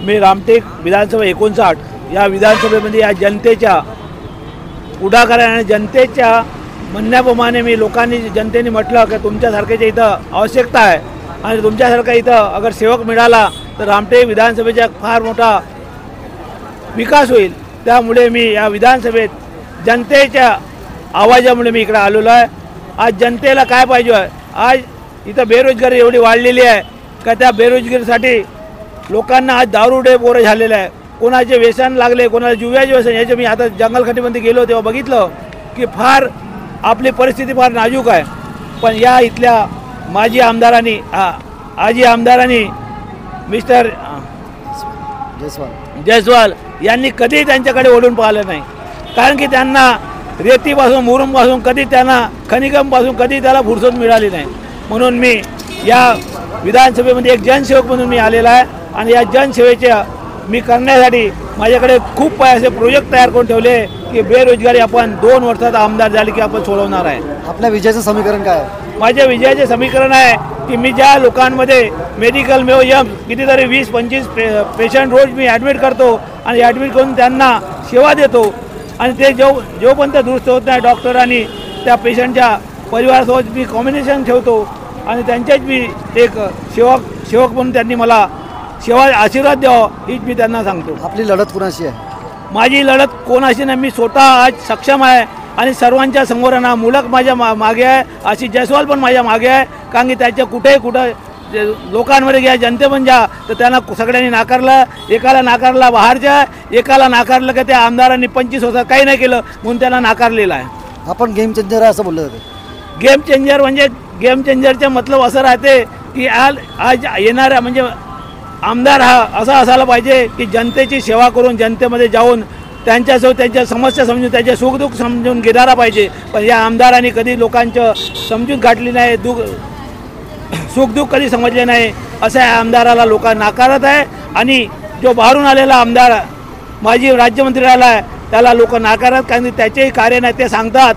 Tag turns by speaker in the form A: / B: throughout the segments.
A: मी रामटेक विधानसभा 59 या विधानसभेमध्ये या जनतेच्या पुढाकाराने आणि जनतेच्या म्हणण्याप्रमाणे मी लोकांनी जनतेने म्हटलं की तुमच्यासारख्याच्या इथं आवश्यकता आहे आणि तुमच्यासारखा इथं अगर सेवक मिळाला तर रामटेक विधानसभेचा फार मोठा विकास होईल। त्यामुळे मी या विधानसभेत जनतेच्या आवाजामुळे मी इकडे आलेलो आहे। आज जनतेला काय पाहिजे आहे, आज इथं बेरोजगारी एवढी वाढलेली आहे का त्या बेरोजगारीसाठी लोकांना आज दारुडे पोरं झालेले आहे, कोणाचे व्यसन लागले, कोणाला जुव्याचे व्यसन। याचे मी आता जंगलखटीमध्ये गेलो तेव्हा बघितलं की फार आपली परिस्थिती फार नाजूक आहे। पण या इथल्या माजी आमदारांनी आजी आमदारांनी मिस्टर जयस्वाल यांनी कधी त्यांच्याकडे ओढून पाहिलं नाही, कारण की त्यांना रेतीपासून मुरुमपासून कधी त्यांना खनिगमपासून कधी त्याला फुरसत मिळाली नाही। म्हणून मी या विधानसभेमध्ये एक जनसेवक म्हणून मी आलेला आहे आणि या जनसेवेच्या मी करण्यासाठी माझ्याकडे खूप असे प्रोजेक्ट तयार करून ठेवले की बेरोजगारी आपण 2 वर्षात आमदार झाले की आपण सोडवणार आहे।
B: आपल्या विजयाचं समीकरण काय आहे?
A: माझ्या विजयाचे समीकरण आहे की मी ज्या लोकांमध्ये मेडिकल म्युझियम कितीतरी 20-25 पेशंट रोज मी ॲडमिट करतो आणि ॲडमिट करून त्यांना सेवा देतो आणि ते जोपर्यंत दुरुस्त होत नाही डॉक्टरांनी त्या पेशंटच्या परिवारासोबत मी कॉम्बिनेशन ठेवतो आणि त्यांच्याच मी एक सेवक म्हणून त्यांनी मला सेवा आशीर्वाद द्यावा हीच मी त्यांना सांगतो।
B: आपली लढत कोणाशी आहे?
A: माझी लढत कोणाशी नाही, मी स्वतः आज सक्षम आहे आणि सर्वांच्या समोर ना मुलक माझ्या मागे आहे, अशी जयस्वाल पण माझ्या मागे आहे, कारण की त्याच्या कुठं लोकांमध्ये घ्या जनते पण जा तर त्यांना सगळ्यांनी नाकारलं, एकाला नाकारला बाहेरच्या, एकाला नाकारलं की त्या आमदारांनी 25 वर्षात काही नाही केलं म्हणून त्यांना नाकारलेलं आहे।
B: आपण गेम चेंजर आहे असं बोललं जातं।
A: गेम चेंजर म्हणजे गेम चेंजरचा मतलब असं राहते की आज येणाऱ्या म्हणजे आमदार हा असा असायला पाहिजे की जनतेची सेवा करून जनतेमध्ये जाऊन त्यांच्यासोबत त्यांच्या समस्या समजून त्याचे सुखदुःख समजून घेणारा पाहिजे। पण या आमदारांनी कधी लोकांचं समजून गाठली नाही, सुखदुःख कधी समजले नाही, अशा या आमदाराला लोक नाकारत आहे। आणि जो बाहेरून आलेला आमदार माजी राज्यमंत्री राहिला आहे त्याला लोक नाकारत, कारण की त्याचेही कार्य नाही। ते सांगतात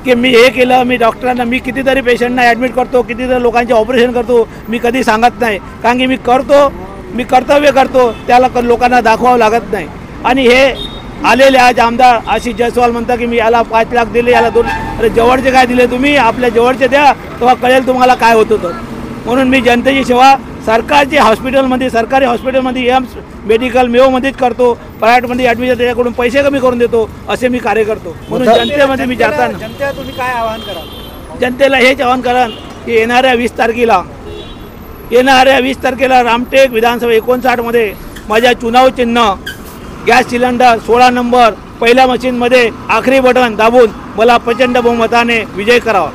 A: की मी हे केलं, मी डॉक्टरांना मी कितीतरी पेशंटना ॲडमिट करतो, कितीतरी लोकांचे ऑपरेशन करतो, मी कधी सांगत नाही, कारण की मी कर्तव्य करतो, त्याला लोकांना दाखवावं लागत नाही। आणि हे आलेले आज आमदार आशिष जयस्वाल म्हणतात की मी याला 5 लाख दिले, याला 2, अरे जवळचे काय दिले तुम्ही, आपल्या जवळचे द्या तेव्हा कळेल तुम्हाला काय होत होतं। म्हणून मी जनतेची सेवा सरकारी हॉस्पिटलमध्ये एम्स मेडिकल मेओमध्येच करतो, प्रायव्हेटमध्ये ॲडमिशन त्याच्याकडून पैसे कमी करून देतो, असे मी कार्य करतो। म्हणून जनतेमध्ये मी जाताना
B: जनतेला तुम्ही काय आवाहन कराल?
A: जनतेला हेच आवाहन कराल की येणाऱ्या 20 तारखेला रामटेक विधानसभा 59 मध्ये माझ्या चुनाव चिन्ह गॅस सिलेंडर 16 नंबर पहिल्या मशीनमध्ये आखरी बटन दाबून मला प्रचंड बहुमताने विजय करावा।